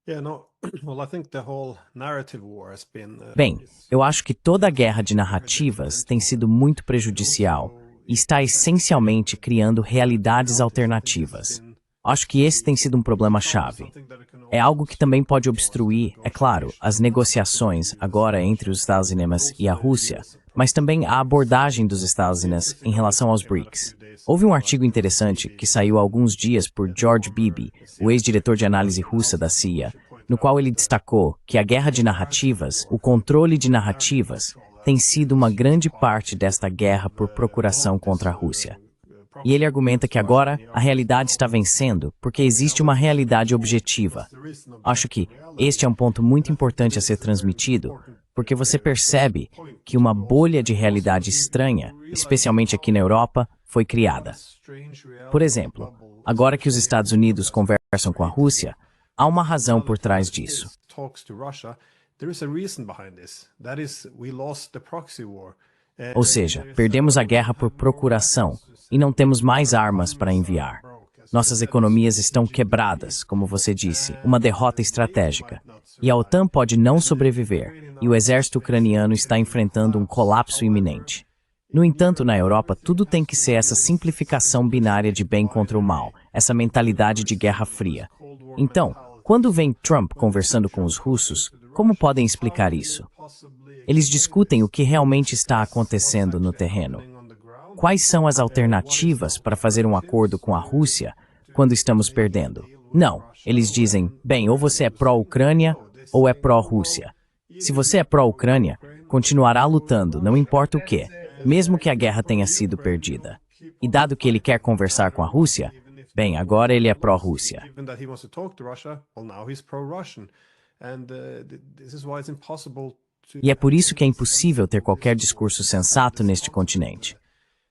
Yeah, no, well, I think the whole narrative war has been Bem, eu acho que toda a guerra de narrativas tem sido muito prejudicial e está essencialmente criando realidades alternativas. Acho que esse tem sido um problema-chave. É algo que também pode obstruir, é claro, as negociações agora entre os Estados Unidos e a Rússia, mas também a abordagem dos Estados Unidos em relação aos BRICS. Houve um artigo interessante que saiu há alguns dias por George Beebe, o ex-diretor de análise russa da CIA, no qual ele destacou que a guerra de narrativas, o controle de narrativas, tem sido uma grande parte desta guerra por procuração contra a Rússia. E ele argumenta que agora a realidade está vencendo porque existe uma realidade objetiva. Acho que este é um ponto muito importante a ser transmitido, porque você percebe que uma bolha de realidade estranha, especialmente aqui na Europa, foi criada. Por exemplo, agora que os Estados Unidos conversam com a Rússia, há uma razão por trás disso. Ou seja, perdemos a guerra por procuração e não temos mais armas para enviar. Nossas economias estão quebradas, como você disse, uma derrota estratégica. E a OTAN pode não sobreviver, e o exército ucraniano está enfrentando um colapso iminente. No entanto, na Europa, tudo tem que ser essa simplificação binária de bem contra o mal, essa mentalidade de guerra fria. Então, quando vem Trump conversando com os russos, como podem explicar isso? Eles discutem o que realmente está acontecendo no terreno. Quais são as alternativas para fazer um acordo com a Rússia quando estamos perdendo? Não, eles dizem, bem, ou você é pró-Ucrânia ou é pró-Rússia. Se você é pró-Ucrânia, continuará lutando, não importa o quê, mesmo que a guerra tenha sido perdida. E dado que ele quer conversar com a Rússia, bem, agora ele é pró-Rússia. E é por isso que é impossível ter qualquer discurso sensato neste continente.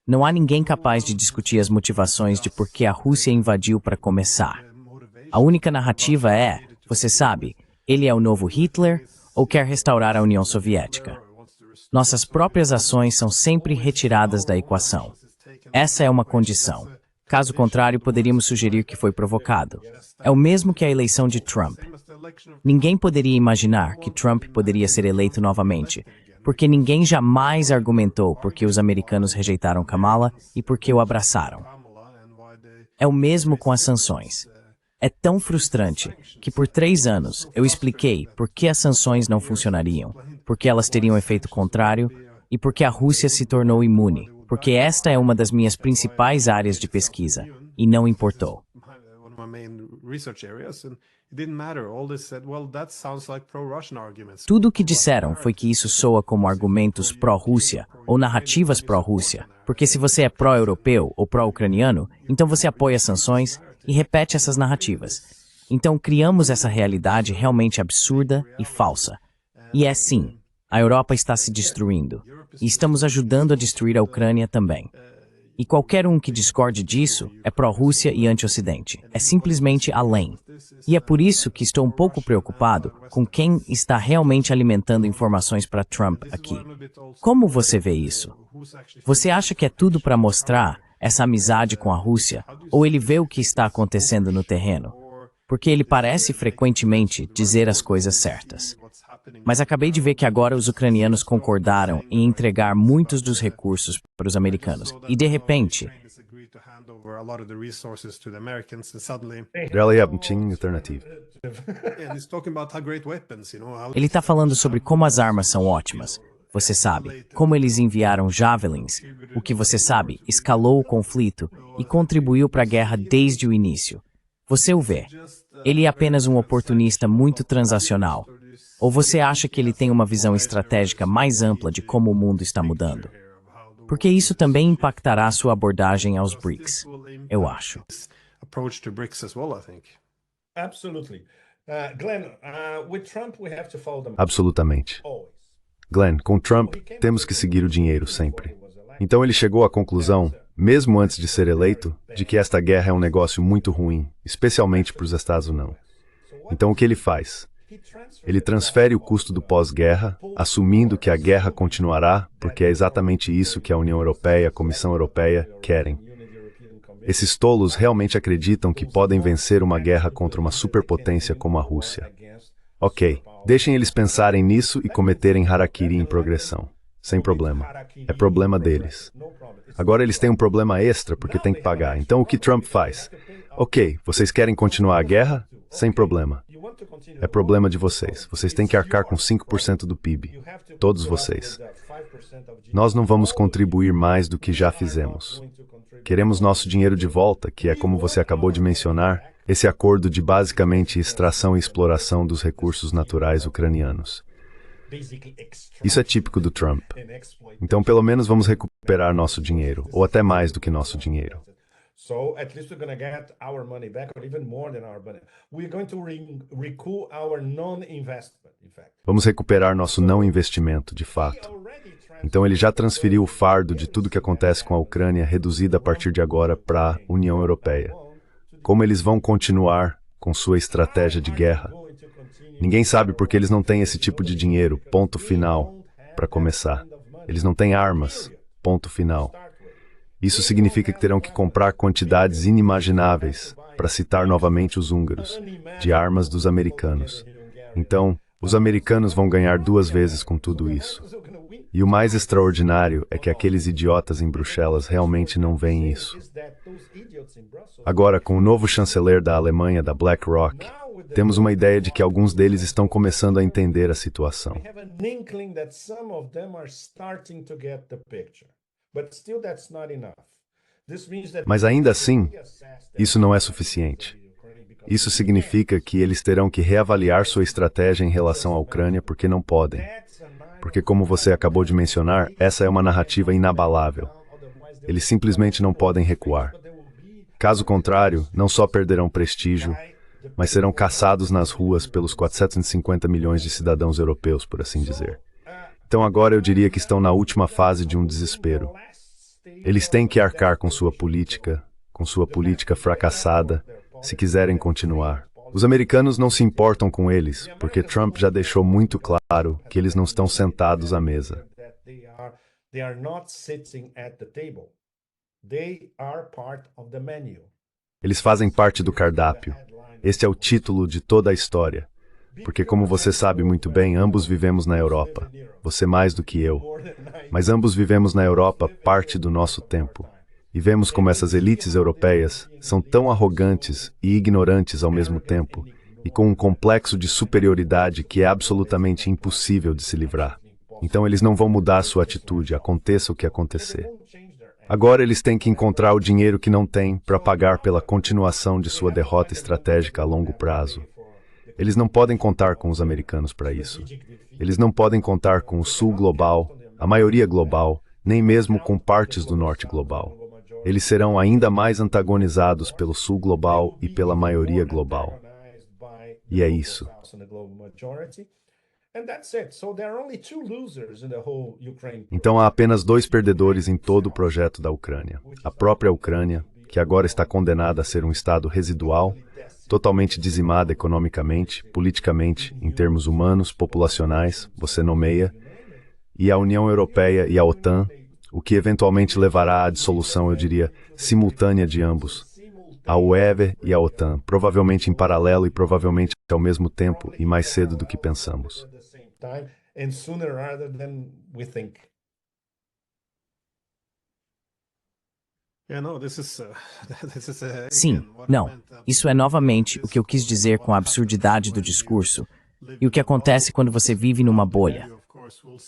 Não há ninguém capaz de discutir as motivações de por que a Rússia invadiu para começar. A única narrativa é, você sabe, ele é o novo Hitler ou quer restaurar a União Soviética. Nossas próprias ações são sempre retiradas da equação. Essa é uma condição. Caso contrário, poderíamos sugerir que foi provocado. É o mesmo que a eleição de Trump. Ninguém poderia imaginar que Trump poderia ser eleito novamente, porque ninguém jamais argumentou por que os americanos rejeitaram Kamala e por que o abraçaram. É o mesmo com as sanções. É tão frustrante que por 3 anos eu expliquei por que as sanções não funcionariam, por que elas teriam efeito contrário e por que a Rússia se tornou imune, porque esta é uma das minhas principais áreas de pesquisa, e não importou. Tudo o que disseram foi que isso soa como argumentos pró-Rússia ou narrativas pró-Rússia, porque se você é pró-europeu ou pró-ucraniano, então você apoia sanções e repete essas narrativas. Então criamos essa realidade realmente absurda e falsa. E é sim, a Europa está se destruindo, e estamos ajudando a destruir a Ucrânia também. E qualquer um que discorde disso é pró-Rússia e anti-Ocidente. É simplesmente além. E é por isso que estou um pouco preocupado com quem está realmente alimentando informações para Trump aqui. Como você vê isso? Você acha que é tudo para mostrar essa amizade com a Rússia, ou ele vê o que está acontecendo no terreno? Porque ele parece frequentemente dizer as coisas certas. Mas acabei de ver que agora os ucranianos concordaram em entregar muitos dos recursos para os americanos. E de repente, Really tinha alternativa. ele está falando sobre como as armas são ótimas. Você sabe, como eles enviaram Javelins, o que você sabe, escalou o conflito e contribuiu para a guerra desde o início. Você o vê. Ele é apenas um oportunista muito transacional. Ou você acha que ele tem uma visão estratégica mais ampla de como o mundo está mudando? Porque isso também impactará sua abordagem aos BRICS, eu acho. Absolutamente. Glenn, com Trump, temos que seguir o dinheiro sempre. Então ele chegou à conclusão, mesmo antes de ser eleito, de que esta guerra é um negócio muito ruim, especialmente para os Estados Unidos. Então o que ele faz? Ele transfere o custo do pós-guerra, assumindo que a guerra continuará, porque é exatamente isso que a União Europeia e a Comissão Europeia querem. Esses tolos realmente acreditam que podem vencer uma guerra contra uma superpotência como a Rússia. Ok, deixem eles pensarem nisso e cometerem harakiri em progressão. Sem problema. É problema deles. Agora eles têm um problema extra porque têm que pagar. Então o que Trump faz? Ok, vocês querem continuar a guerra? Sem problema. É problema de vocês. Vocês têm que arcar com 5% do PIB. Todos vocês. Nós não vamos contribuir mais do que já fizemos. Queremos nosso dinheiro de volta, que é, como você acabou de mencionar, esse acordo de basicamente extração e exploração dos recursos naturais ucranianos. Isso é típico do Trump. Então, pelo menos vamos recuperar nosso dinheiro, ou até mais do que nosso dinheiro. So at least we're going to get our money back, or even more than our money. We're going to recoup our non-investment, in fact. Vamos recuperar nosso não investimento, de fato. Então ele já transferiu o fardo de tudo que acontece com a Ucrânia, reduzida a partir de agora para a União Europeia. Como eles vão continuar com sua estratégia de guerra? Ninguém sabe porque eles não têm esse tipo de dinheiro, ponto final, para começar. Eles não têm armas, ponto final. Isso significa que terão que comprar quantidades inimagináveis, para citar novamente os húngaros, de armas dos americanos. Então, os americanos vão ganhar 2 vezes com tudo isso. E o mais extraordinário é que aqueles idiotas em Bruxelas realmente não veem isso. Agora, com o novo chanceler da Alemanha, da BlackRock, temos uma ideia de que alguns deles estão começando a entender a situação. Mas ainda assim, isso não é suficiente. Isso significa que eles terão que reavaliar sua estratégia em relação à Ucrânia porque não podem. Porque, como você acabou de mencionar, essa é uma narrativa inabalável. Eles simplesmente não podem recuar. Caso contrário, não só perderão prestígio, mas serão caçados nas ruas pelos 450 milhões de cidadãos europeus, por assim dizer. Então agora eu diria que estão na última fase de um desespero. Eles têm que arcar com sua política fracassada, se quiserem continuar. Os americanos não se importam com eles, porque Trump já deixou muito claro que eles não estão sentados à mesa. Eles fazem parte do cardápio. Este é o título de toda a história. Porque, como você sabe muito bem, ambos vivemos na Europa. Você mais do que eu. Mas ambos vivemos na Europa parte do nosso tempo. E vemos como essas elites europeias são tão arrogantes e ignorantes ao mesmo tempo, e com um complexo de superioridade que é absolutamente impossível de se livrar. Então eles não vão mudar sua atitude, aconteça o que acontecer. Agora eles têm que encontrar o dinheiro que não têm para pagar pela continuação de sua derrota estratégica a longo prazo. Eles não podem contar com os americanos para isso. Eles não podem contar com o Sul global, a maioria global, nem mesmo com partes do Norte global. Eles serão ainda mais antagonizados pelo Sul global e pela maioria global. E é isso. Então há apenas 2 perdedores em todo o projeto da Ucrânia. A própria Ucrânia, que agora está condenada a ser um estado residual, totalmente dizimada economicamente, politicamente, em termos humanos, populacionais, você nomeia, e a União Europeia e a OTAN, o que eventualmente levará à dissolução, eu diria, simultânea de ambos. A UE e a OTAN, provavelmente em paralelo e provavelmente ao mesmo tempo e mais cedo do que pensamos. Sim, não. Isso é novamente o que eu quis dizer com a absurdidade do discurso e o que acontece quando você vive numa bolha.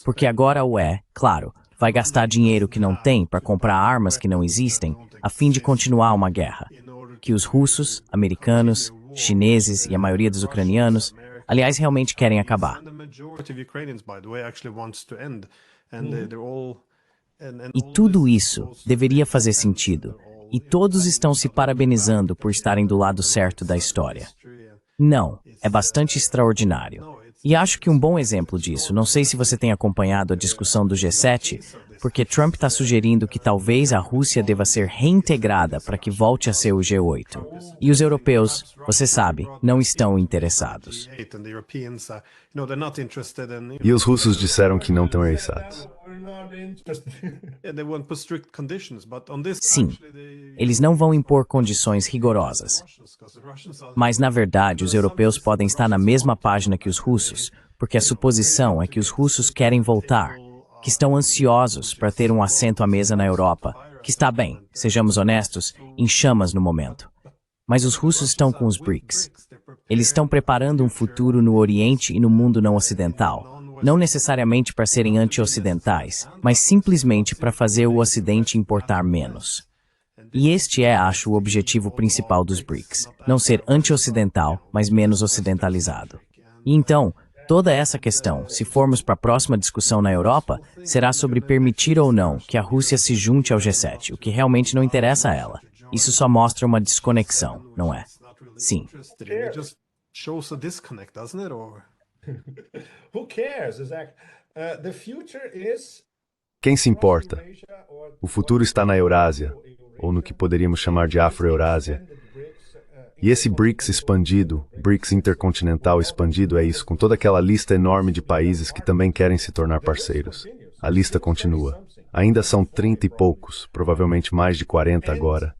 Porque agora a UE, claro, vai gastar dinheiro que não tem para comprar armas que não existem a fim de continuar uma guerra. Que os russos, americanos, chineses e a maioria dos ucranianos, aliás, realmente querem acabar. E tudo isso deveria fazer sentido, e todos estão se parabenizando por estarem do lado certo da história. Não, é bastante extraordinário. E acho que um bom exemplo disso, não sei se você tem acompanhado a discussão do G7, porque Trump está sugerindo que talvez a Rússia deva ser reintegrada para que volte a ser o G8. E os europeus, você sabe, não estão interessados. E os russos disseram que não estão interessados. Sim, eles não vão impor condições rigorosas. Mas, na verdade, os europeus podem estar na mesma página que os russos, porque a suposição é que os russos querem voltar, que estão ansiosos para ter um assento à mesa na Europa, que está bem, sejamos honestos, em chamas no momento. Mas os russos estão com os BRICS. Eles estão preparando um futuro no Oriente e no mundo não ocidental, não necessariamente para serem anti-ocidentais, mas simplesmente para fazer o Ocidente importar menos. E este é, acho, o objetivo principal dos BRICS, não ser anti-ocidental, mas menos ocidentalizado. E então, toda essa questão, se formos para a próxima discussão na Europa, será sobre permitir ou não que a Rússia se junte ao G7, o que realmente não interessa a ela. Isso só mostra uma desconexão, não é? Sim. Quem se importa? O futuro está na Eurásia, ou no que poderíamos chamar de Afro-Eurásia. E esse BRICS expandido, BRICS intercontinental expandido é isso, com toda aquela lista enorme de países que também querem se tornar parceiros. A lista continua. Ainda são 30 e poucos, provavelmente mais de 40 agora.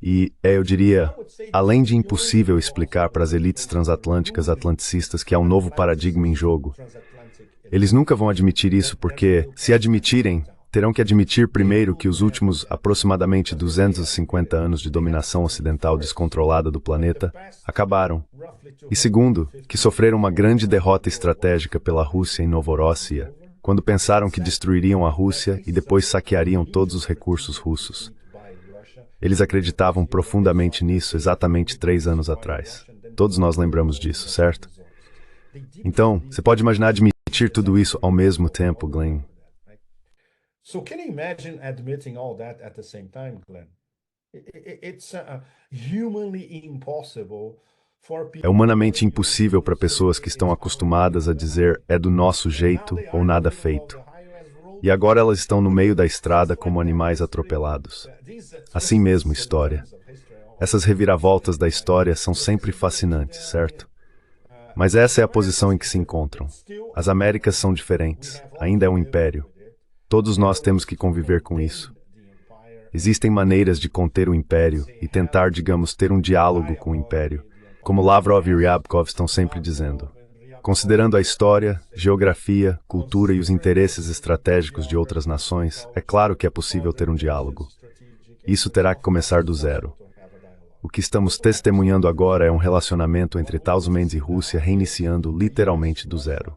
E eu diria, além de impossível explicar para as elites transatlânticas atlanticistas que há um novo paradigma em jogo, eles nunca vão admitir isso porque, se admitirem, terão que admitir primeiro que os últimos aproximadamente 250 anos de dominação ocidental descontrolada do planeta acabaram. E segundo, que sofreram uma grande derrota estratégica pela Rússia em Novorossia, quando pensaram que destruiriam a Rússia e depois saqueariam todos os recursos russos. Eles acreditavam profundamente nisso exatamente 3 anos atrás. Todos nós lembramos disso, certo? Então, você pode imaginar admitir tudo isso ao mesmo tempo, Glenn? So can you imagine admitting all that at the same time, Glenn? It's humanly impossible for people. É humanamente impossível para pessoas que estão acostumadas a dizer é do nosso jeito ou nada feito. E agora elas estão no meio da estrada como animais atropelados. Assim mesmo, história. Essas reviravoltas da história são sempre fascinantes, certo? Mas essa é a posição em que se encontram. As Américas são diferentes. Ainda é um império. Todos nós temos que conviver com isso. Existem maneiras de conter o império e tentar, digamos, ter um diálogo com o império, como Lavrov e Ryabkov estão sempre dizendo. Considerando a história, geografia, cultura e os interesses estratégicos de outras nações, é claro que é possível ter um diálogo. Isso terá que começar do zero. O que estamos testemunhando agora é um relacionamento entre Estados Unidos e Rússia reiniciando literalmente do zero.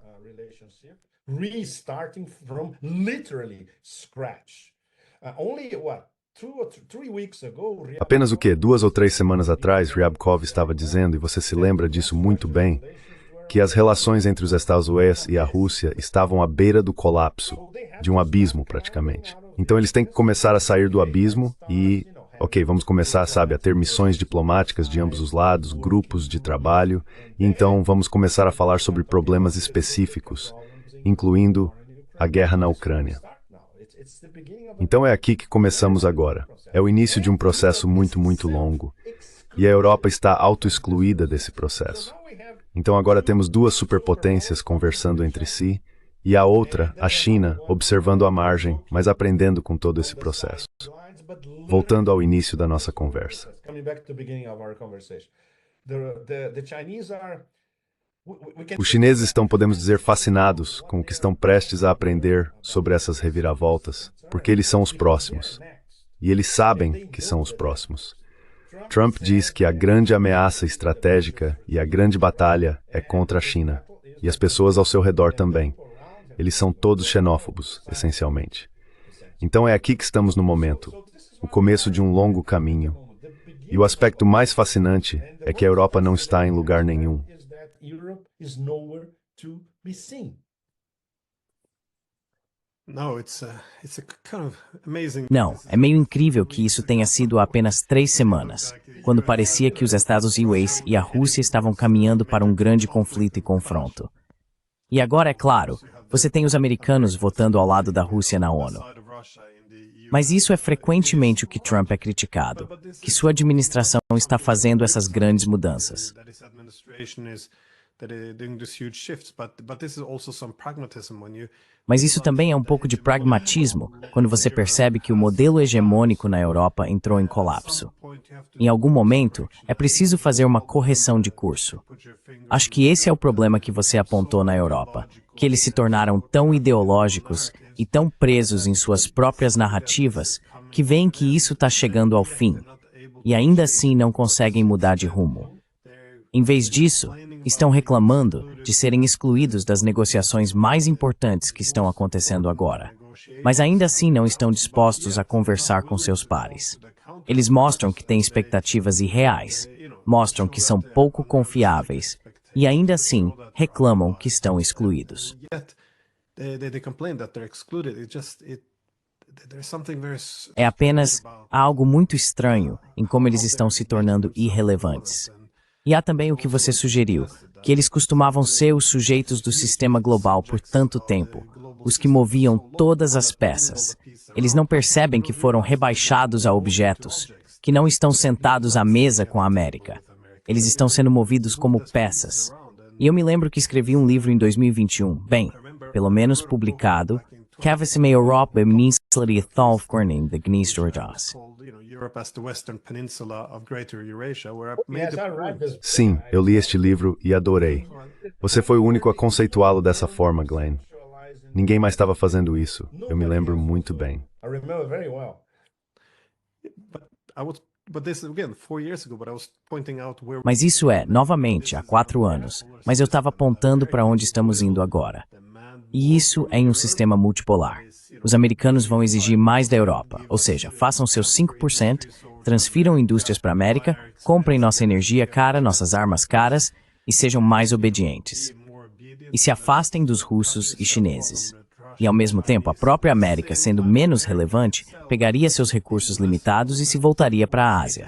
Restarting from literally scratch. Only what? 3 weeks ago, Apenas o quê? 2 ou 3 semanas atrás, Ryabkov estava dizendo, e você se lembra disso muito bem, que as relações entre os Estados Unidos e a Rússia estavam à beira do colapso, de um abismo praticamente. Então eles têm que começar a sair do abismo e, vamos começar, a ter missões diplomáticas de ambos os lados, grupos de trabalho, e então vamos começar a falar sobre problemas específicos, incluindo a guerra na Ucrânia. Então é aqui que começamos agora. É o início de um processo muito, muito longo. E a Europa está auto-excluída desse processo. Então agora temos 2 superpotências conversando entre si, e a outra, a China, observando a margem, mas aprendendo com todo esse processo. Voltando ao início da nossa conversa. Os chineses estão, podemos dizer, fascinados com o que estão prestes a aprender sobre essas reviravoltas, porque eles são os próximos. E eles sabem que são os próximos. Trump diz que a grande ameaça estratégica e a grande batalha é contra a China, e as pessoas ao seu redor também. Eles são todos xenófobos, essencialmente. Então é aqui que estamos no momento, o começo de um longo caminho. E o aspecto mais fascinante é que a Europa não está em lugar nenhum. Não, é meio incrível que isso tenha sido há apenas 3 semanas, quando parecia que os Estados Unidos e a Rússia estavam caminhando para um grande conflito e confronto. E agora, é claro, você tem os americanos votando ao lado da Rússia na ONU. Mas isso é frequentemente o que Trump é criticado, que sua administração está fazendo essas grandes mudanças. doing these huge shifts, but this is also some pragmatism when you. Mas isso também é um pouco de pragmatismo quando você percebe que o modelo hegemônico na Europa entrou em colapso. Em algum momento, é preciso fazer uma correção de curso. Acho que esse é o problema que você apontou na Europa, que eles se tornaram tão ideológicos e tão presos em suas próprias narrativas que veem que isso está chegando ao fim, e ainda assim não conseguem mudar de rumo. Em vez disso, estão reclamando de serem excluídos das negociações mais importantes que estão acontecendo agora. Mas ainda assim não estão dispostos a conversar com seus pares. Eles mostram que têm expectativas irreais, mostram que são pouco confiáveis, e ainda assim reclamam que estão excluídos. É apenas algo muito estranho em como eles estão se tornando irrelevantes. E há também o que você sugeriu, que eles costumavam ser os sujeitos do sistema global por tanto tempo, os que moviam todas as peças. Eles não percebem que foram rebaixados a objetos, que não estão sentados à mesa com a América. Eles estão sendo movidos como peças. E eu me lembro que escrevi um livro em 2021, bem, pelo menos publicado, Kavsim Europe Ministry Thalfkorning the Gnistorjas. Sim, eu li este livro e adorei. Você foi o único a conceituá-lo dessa forma, Glenn. Ninguém mais estava fazendo isso. Eu me lembro muito bem. Mas isso é, novamente, há 4 anos. Mas eu estava apontando para onde estamos indo agora. E isso é em um sistema multipolar. Os americanos vão exigir mais da Europa, ou seja, façam seus 5%, transfiram indústrias para a América, comprem nossa energia cara, nossas armas caras e sejam mais obedientes. E se afastem dos russos e chineses. E ao mesmo tempo, a própria América, sendo menos relevante, pegaria seus recursos limitados e se voltaria para a Ásia.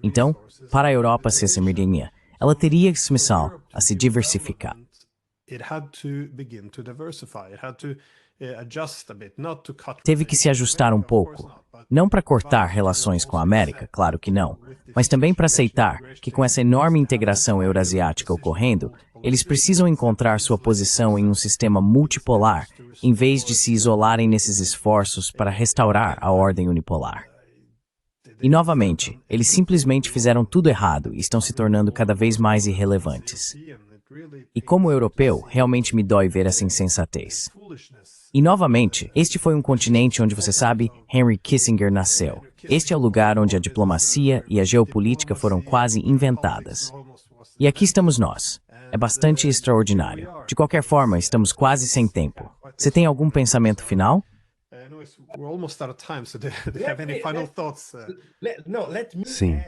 Então, para a Europa ser semelhante, ela teria que começar a se diversificar. Teve que se ajustar um pouco. Não para cortar relações com a América, claro que não, mas também para aceitar que com essa enorme integração eurasiática ocorrendo, eles precisam encontrar sua posição em um sistema multipolar, em vez de se isolarem nesses esforços para restaurar a ordem unipolar. E novamente, eles simplesmente fizeram tudo errado e estão se tornando cada vez mais irrelevantes. E como europeu, realmente me dói ver essa insensatez. E novamente, este foi um continente onde, você sabe, Henry Kissinger nasceu. Este é o lugar onde a diplomacia e a geopolítica foram quase inventadas. E aqui estamos nós. É bastante extraordinário. De qualquer forma, estamos quase sem tempo. Você tem algum pensamento final? Sim.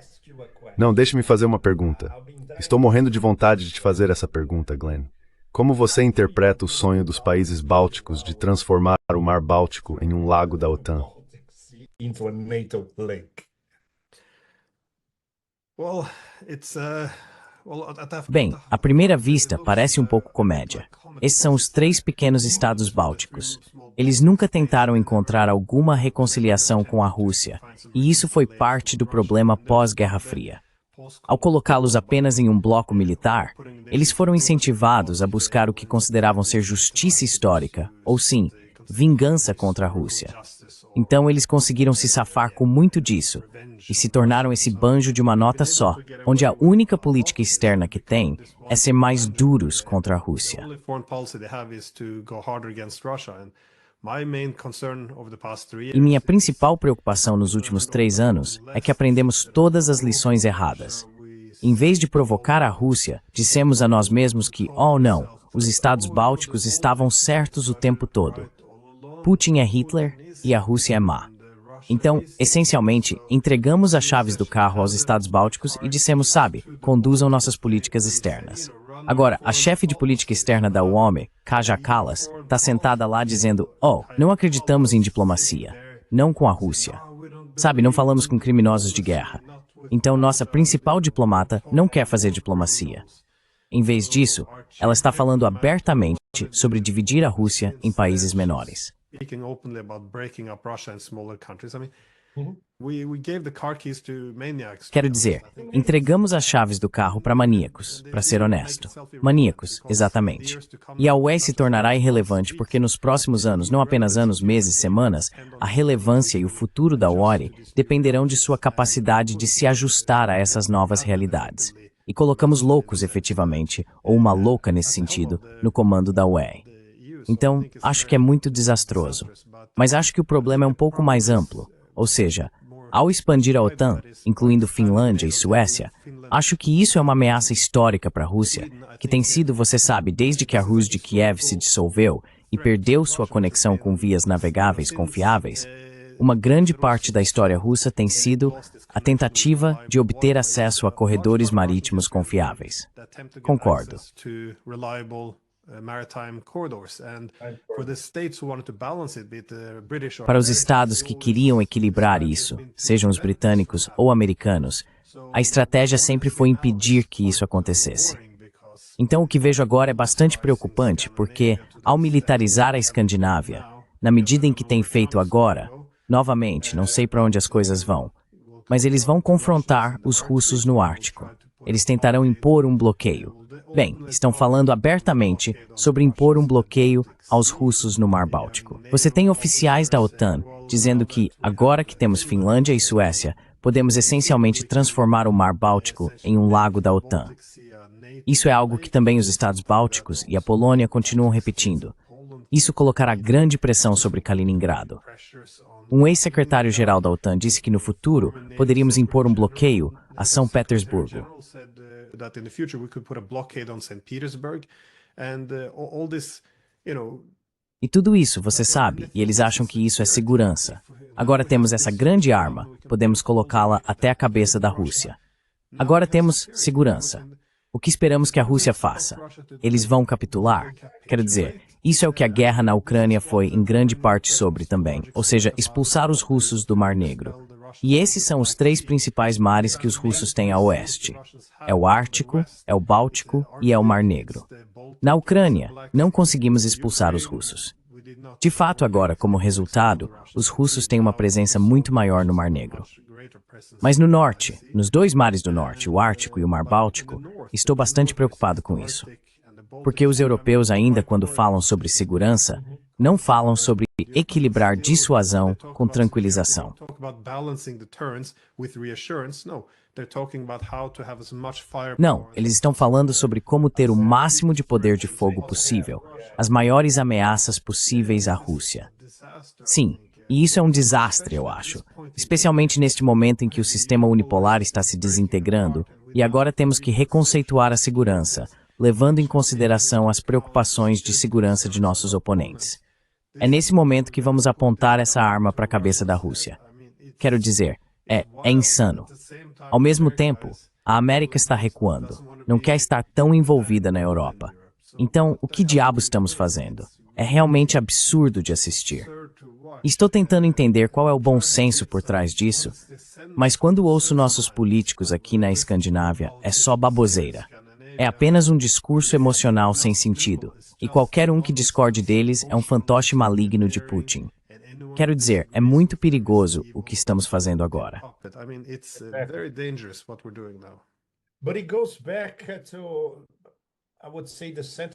Não, deixe-me fazer uma pergunta. Estou morrendo de vontade de te fazer essa pergunta, Glenn. Como você interpreta o sonho dos países bálticos de transformar o Mar Báltico em um lago da OTAN? Bem, à primeira vista, parece um pouco comédia. Esses são os 3 pequenos estados bálticos. Eles nunca tentaram encontrar alguma reconciliação com a Rússia, e isso foi parte do problema pós-Guerra Fria. Ao colocá-los apenas em um bloco militar, eles foram incentivados a buscar o que consideravam ser justiça histórica, ou sim, vingança contra a Rússia. Então eles conseguiram se safar com muito disso, e se tornaram esse banjo de uma nota só, onde a única política externa que tem é ser mais duros contra a Rússia. E minha principal preocupação nos últimos 3 anos é que aprendemos todas as lições erradas. Em vez de provocar a Rússia, dissemos a nós mesmos que, oh não, os estados bálticos estavam certos o tempo todo. Putin é Hitler e a Rússia é má. Então, essencialmente, entregamos as chaves do carro aos estados bálticos e dissemos, sabe, conduzam nossas políticas externas. Agora, a chefe de política externa da UOME, Kaja Kallas, está sentada lá dizendo, oh, não acreditamos em diplomacia, não com a Rússia. Sabe, não falamos com criminosos de guerra. Então, nossa principal diplomata não quer fazer diplomacia. Em vez disso, ela está falando abertamente sobre dividir a Rússia em países menores. We gave the car keys to maniacs. Quero dizer, entregamos as chaves do carro para maníacos, para ser honesto. Maníacos, exatamente. E a UE se tornará irrelevante porque nos próximos anos, não apenas anos, meses, semanas, a relevância e o futuro da UORI dependerão de sua capacidade de se ajustar a essas novas realidades. E colocamos loucos, efetivamente, ou uma louca nesse sentido, no comando da UE. Então, acho que é muito desastroso. Mas acho que o problema é um pouco mais amplo. Ou seja, ao expandir a OTAN, incluindo Finlândia e Suécia, acho que isso é uma ameaça histórica para a Rússia, que tem sido, você sabe, desde que a Rus de Kiev se dissolveu e perdeu sua conexão com vias navegáveis confiáveis, uma grande parte da história russa tem sido a tentativa de obter acesso a corredores marítimos confiáveis. Concordo. Para os estados que queriam equilibrar isso, sejam os britânicos ou americanos, a estratégia sempre foi impedir que isso acontecesse. Então o que vejo agora é bastante preocupante porque, ao militarizar a Escandinávia, na medida em que tem feito agora, novamente, não sei para onde as coisas vão, mas eles vão confrontar os russos no Ártico. Eles tentarão impor um bloqueio. Bem, estão falando abertamente sobre impor um bloqueio aos russos no Mar Báltico. Você tem oficiais da OTAN dizendo que, agora que temos Finlândia e Suécia, podemos essencialmente transformar o Mar Báltico em um lago da OTAN. Isso é algo que também os Estados Bálticos e a Polônia continuam repetindo. Isso colocará grande pressão sobre Kaliningrado. Um ex-secretário-geral da OTAN disse que no futuro poderíamos impor um bloqueio a São Petersburgo. E tudo isso, você sabe, e eles acham que isso é segurança. Agora temos essa grande arma, podemos colocá-la até a cabeça da Rússia. Agora temos segurança. O que esperamos que a Rússia faça? Eles vão capitular? Quero dizer, isso é o que a guerra na Ucrânia foi em grande parte sobre também, ou seja, expulsar os russos do Mar Negro. E esses são os três principais mares que os russos têm a oeste. É o Ártico, é o Báltico e é o Mar Negro. Na Ucrânia, não conseguimos expulsar os russos. De fato, agora, como resultado, os russos têm uma presença muito maior no Mar Negro. Mas no norte, nos dois mares do norte, o Ártico e o Mar Báltico, estou bastante preocupado com isso. Porque os europeus ainda, quando falam sobre segurança, não falam sobre equilibrar dissuasão com tranquilização. Não, eles estão falando sobre como ter o máximo de poder de fogo possível, as maiores ameaças possíveis à Rússia. Sim, e isso é um desastre, eu acho, especialmente neste momento em que o sistema unipolar está se desintegrando e agora temos que reconceituar a segurança, levando em consideração as preocupações de segurança de nossos oponentes. É nesse momento que vamos apontar essa arma para a cabeça da Rússia. Quero dizer, é insano. Ao mesmo tempo, a América está recuando, não quer estar tão envolvida na Europa. Então, o que diabos estamos fazendo? É realmente absurdo de assistir. Estou tentando entender qual é o bom senso por trás disso, mas quando ouço nossos políticos aqui na Escandinávia, é só baboseira. É apenas um discurso emocional sem sentido, e qualquer um que discorde deles é um fantoche maligno de Putin. Quero dizer, é muito perigoso o que estamos fazendo agora.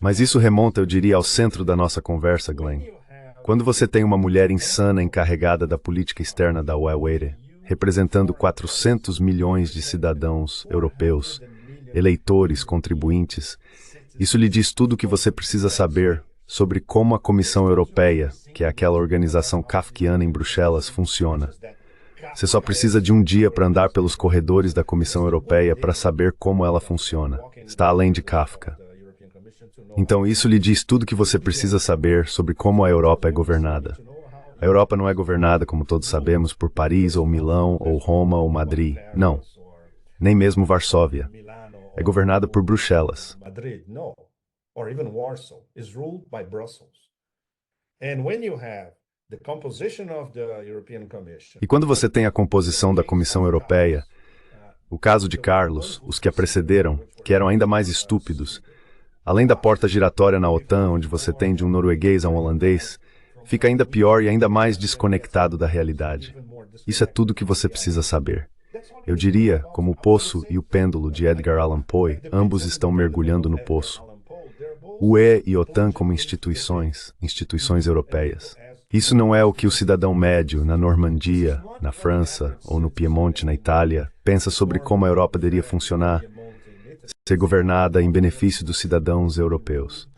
Mas isso remonta, eu diria, ao centro da nossa conversa, Glenn. Quando você tem uma mulher insana encarregada da política externa da UE, representando 400 milhões de cidadãos europeus, eleitores, contribuintes, isso lhe diz tudo o que você precisa saber sobre como a Comissão Europeia, que é aquela organização kafkiana em Bruxelas, funciona. Você só precisa de um dia para andar pelos corredores da Comissão Europeia para saber como ela funciona. Está além de Kafka. Então isso lhe diz tudo o que você precisa saber sobre como a Europa é governada. A Europa não é governada, como todos sabemos, por Paris ou Milão ou Roma ou Madrid. Não. Nem mesmo Varsóvia. É governada por Bruxelas. E quando você tem a composição da Comissão Europeia, o caso de Carlos, os que a precederam, que eram ainda mais estúpidos, além da porta giratória na OTAN, onde você tem de um norueguês a um holandês, fica ainda pior e ainda mais desconectado da realidade. Isso é tudo que você precisa saber. Eu diria, como o poço e o pêndulo de Edgar Allan Poe, ambos estão mergulhando no poço. UE e OTAN como instituições europeias. Isso não é o que o cidadão médio, na Normandia, na França ou no Piemonte, na Itália, pensa sobre como a Europa deveria funcionar, ser governada em benefício dos cidadãos europeus.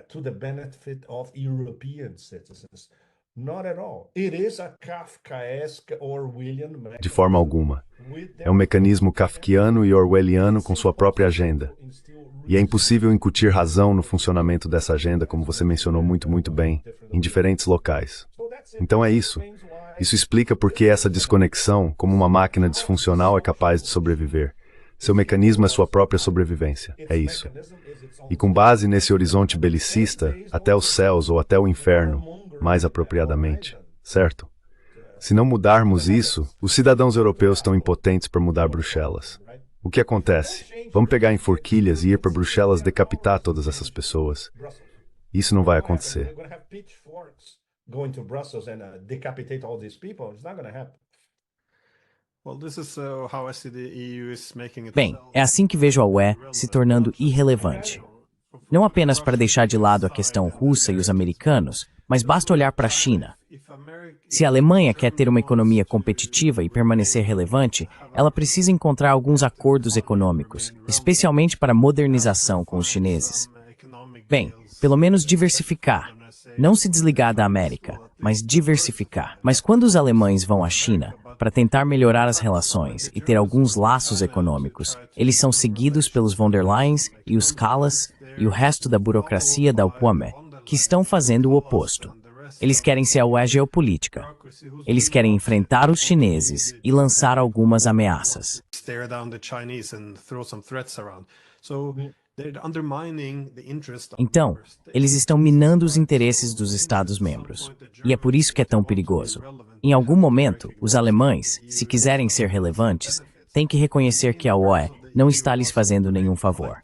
To the benefit of European citizens. Not at all. It is a Kafkaesque Orwellian De forma alguma. É um mecanismo kafkiano e orwelliano com sua própria agenda. E é impossível incutir razão no funcionamento dessa agenda, como você mencionou muito bem, em diferentes locais. Então é isso. Isso explica por que essa desconexão, como uma máquina disfuncional, é capaz de sobreviver. Seu mecanismo é sua própria sobrevivência. É isso. E com base nesse horizonte belicista, até os céus ou até o inferno, mais apropriadamente, certo? Se não mudarmos isso, os cidadãos europeus estão impotentes para mudar Bruxelas. O que acontece? Vamos pegar em forquilhas e ir para Bruxelas decapitar todas essas pessoas. Isso não vai acontecer. Bem, é assim que vejo a UE se tornando irrelevante. Não apenas para deixar de lado a questão russa e os americanos, mas basta olhar para a China. Se a Alemanha quer ter uma economia competitiva e permanecer relevante, ela precisa encontrar alguns acordos econômicos, especialmente para a modernização com os chineses. Bem, pelo menos diversificar. Não se desligar da América, mas diversificar. Mas quando os alemães vão à China para tentar melhorar as relações e ter alguns laços econômicos, eles são seguidos pelos von der Leyens e os Kallas e o resto da burocracia da UPOME, que estão fazendo o oposto. Eles querem ser a UE geopolítica. Eles querem enfrentar os chineses e lançar algumas ameaças. Então, eles estão minando os interesses dos Estados-membros. E é por isso que é tão perigoso. Em algum momento, os alemães, se quiserem ser relevantes, têm que reconhecer que a UE não está lhes fazendo nenhum favor.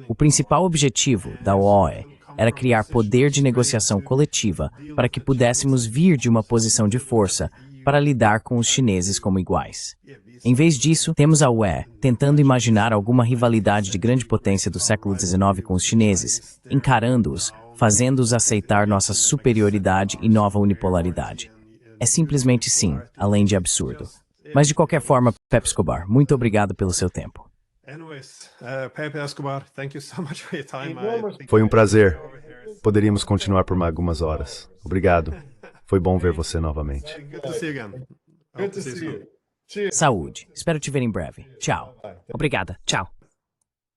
O principal objetivo da UE era criar poder de negociação coletiva para que pudéssemos vir de uma posição de força para lidar com os chineses como iguais. Em vez disso, temos a UE tentando imaginar alguma rivalidade de grande potência do século XIX com os chineses, encarando-os, fazendo-os aceitar nossa superioridade e nova unipolaridade. É simplesmente sim, além de absurdo. Mas de qualquer forma, Pepe Escobar, muito obrigado pelo seu tempo. Pepe Escobar, thank you so much for your time. Foi um prazer. Poderíamos continuar por mais algumas horas. Obrigado. Foi bom ver você novamente. Good to see you again. Good to see you. Cheers. Saúde. Espero te ver em breve. Tchau. Obrigada. Tchau.